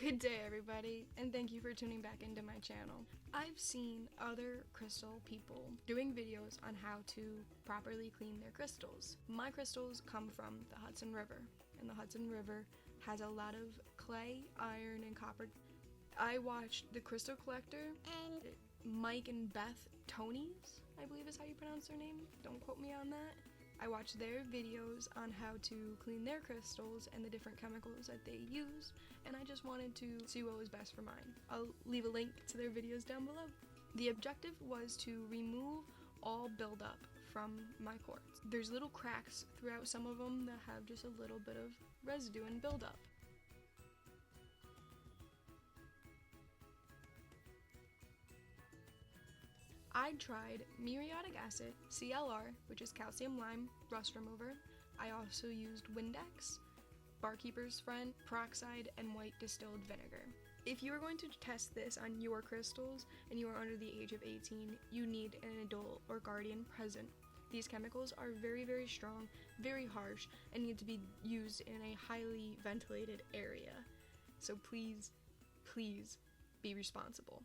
Good day, everybody, and thank you for tuning back into my channel. I've seen other crystal people doing videos on how to properly clean their crystals. My crystals come from the Hudson River, and the Hudson River has a lot of clay, iron, and copper. I watched The Crystal Collector and Mike and Beth Tony's, I believe is how you pronounce their name. Don't quote me on that. I watched their videos on how to clean their crystals and the different chemicals that they use, and I just wanted to see what was best for mine. I'll leave a link to their videos down below. The objective was to remove all buildup from my quartz. There's little cracks throughout some of them that have just a little bit of residue and buildup. I tried muriatic acid, CLR, which is calcium lime rust remover. I also used Windex, Barkeeper's Friend, peroxide, and white distilled vinegar. If you are going to test this on your crystals and you are under the age of 18, you need an adult or guardian present. These chemicals are very, very strong, very harsh, and need to be used in a highly ventilated area. So please, please be responsible.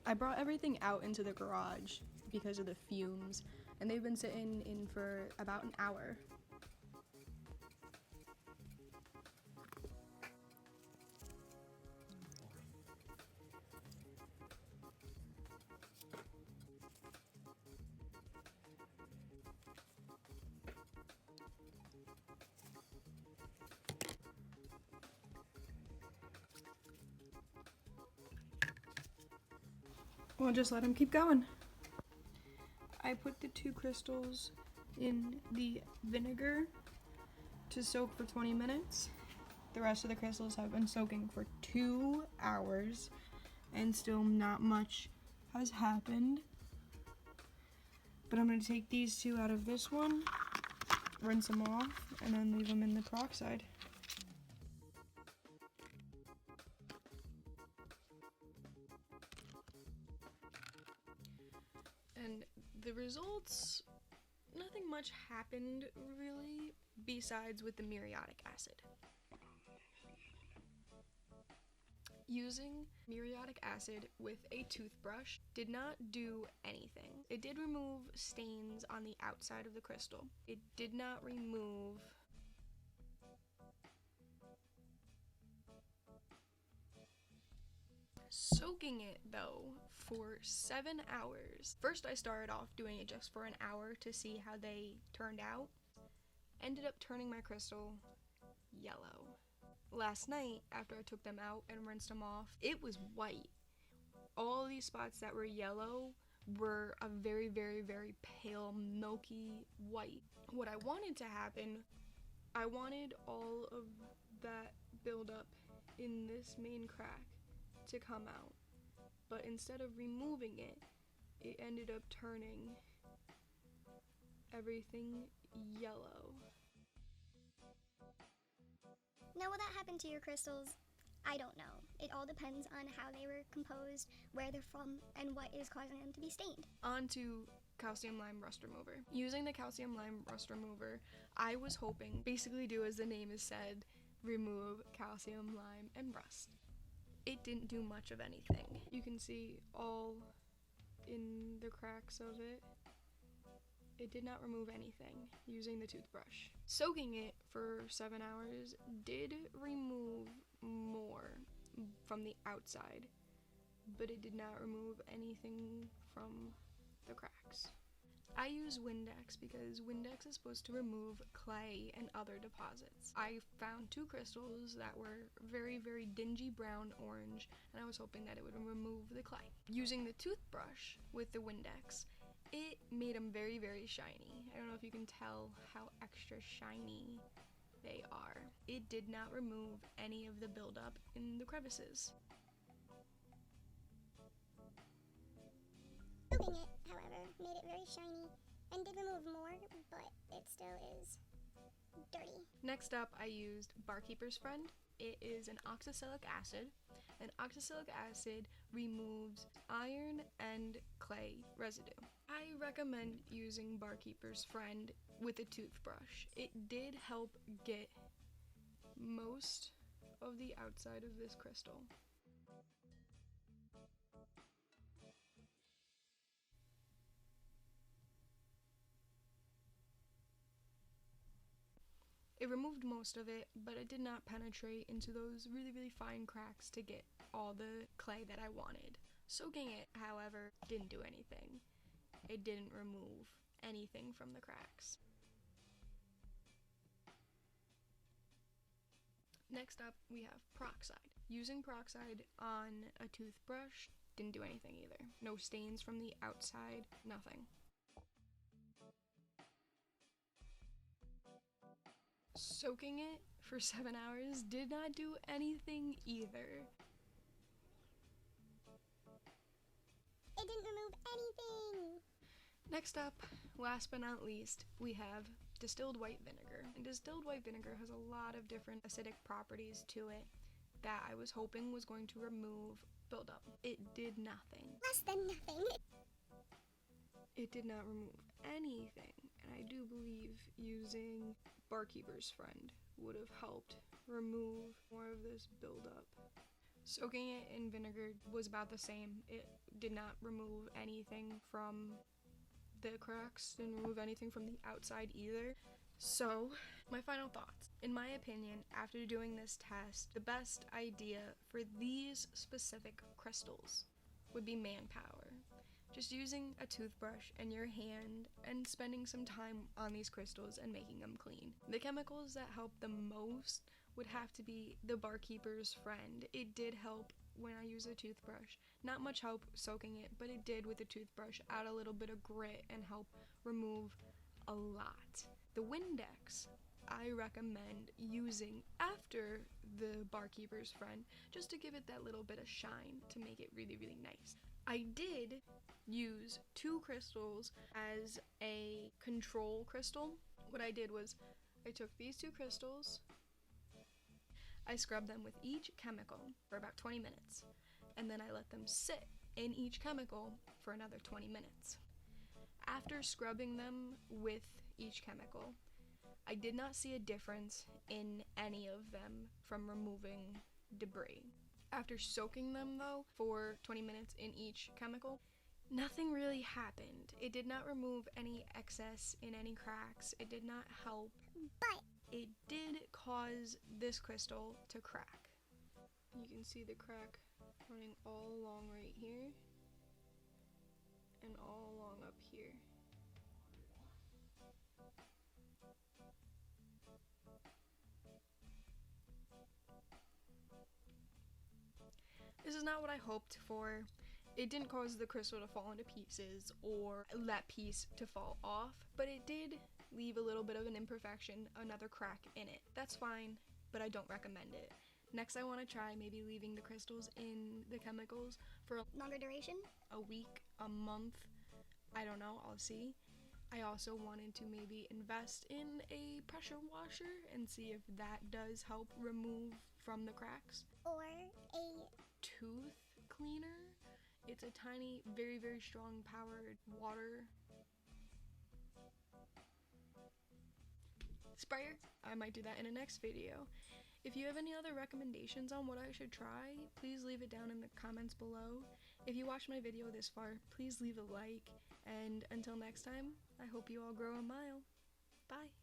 I brought everything out into the garage because of the fumes, and they've been sitting in for about an hour. We'll just let them keep going. I put the 2 crystals in the vinegar to soak for 20 minutes. The rest of the crystals have been soaking for 2 hours and still not much has happened. But I'm going to take these two out of this one, rinse them off, and then leave them in the peroxide. And the results, nothing much happened really, besides with the muriatic acid. Using muriatic acid with a toothbrush did not do anything. It did remove stains on the outside of the crystal. It did not remove soaking it though for 7 hours. First I started off doing it just for an hour to see how they turned out. Ended up turning my crystal yellow. Last night, after I took them out and rinsed them off, it was white. All these spots that were yellow were a very, very, very pale, milky white. What I wanted to happen, I wanted all of that buildup in this main crack to come out. But instead of removing it, it ended up turning everything yellow. Now, will that happen to your crystals? I don't know. It all depends on how they were composed, where they're from, and what is causing them to be stained. On to calcium lime rust remover. Using the calcium lime rust remover, I was hoping, basically do as the name is said, remove calcium, lime, and rust. It didn't do much of anything. You can see all in the cracks of it. It did not remove anything using the toothbrush. Soaking it for 7 hours did remove more from the outside, but it did not remove anything from the cracks. I use Windex because Windex is supposed to remove clay and other deposits. I found 2 crystals that were very, very dingy brown orange, and I was hoping that it would remove the clay. Using the toothbrush with the Windex, it made them very, very shiny. I don't know if you can tell how extra shiny they are. It did not remove any of the buildup in the crevices. Soaking it, however, made it very shiny and did remove more, but it still is dirty. Next up, I used Barkeeper's Friend. It is an oxalic acid. And oxalic acid removes iron and clay residue. I recommend using Barkeeper's Friend with a toothbrush. It did help get most of the outside of this crystal. It removed most of it, but it did not penetrate into those really, really fine cracks to get all the clay that I wanted. Soaking it, however, didn't do anything. It didn't remove anything from the cracks. Next up, we have peroxide. Using peroxide on a toothbrush didn't do anything either. No stains from the outside, nothing. Soaking it for 7 hours did not do anything either. It didn't remove anything! Next up, last but not least, we have distilled white vinegar. And distilled white vinegar has a lot of different acidic properties to it that I was hoping was going to remove buildup. It did nothing. Less than nothing. It did not remove anything, and I do believe using Barkeeper's Friend would have helped remove more of this buildup. Soaking it in vinegar was about the same. It did not remove anything from the cracks, didn't remove anything from the outside either. So, my final thoughts. In my opinion, after doing this test, the best idea for these specific crystals would be manpower. Just using a toothbrush and your hand and spending some time on these crystals and making them clean. The chemicals that help the most would have to be the Barkeeper's Friend. It did help when I use a toothbrush. Not much help soaking it, but it did with the toothbrush add a little bit of grit and help remove a lot. The Windex I recommend using after the Barkeeper's Friend just to give it that little bit of shine to make it really, really nice. I did use 2 crystals as a control crystal. What I did was I took these 2 crystals, I scrubbed them with each chemical for about 20 minutes, and then I let them sit in each chemical for another 20 minutes. After scrubbing them with each chemical, I did not see a difference in any of them from removing debris. After soaking them though for 20 minutes in each chemical, nothing really happened. It did not remove any excess in any cracks. It did not help. But It did cause this crystal to crack. You can see the crack running all along right here and all along up here. This is not what I hoped for. It didn't cause the crystal to fall into pieces or that piece to fall off, but it did leave a little bit of an imperfection, another crack in it. That's fine, but I don't recommend it. Next, I want to try maybe leaving the crystals in the chemicals for longer duration? a week, a month. I don't know, I'll see. I also wanted to maybe invest in a pressure washer and see if that does help remove from the cracks. Or a Tooth cleaner. It's a tiny, very, very strong powered water sprayer. I might do that in a next video. If you have any other recommendations on what I should try, please leave it down in the comments below. If you watched my video this far, please leave a like. And until next time, I hope you all grow a mile. Bye.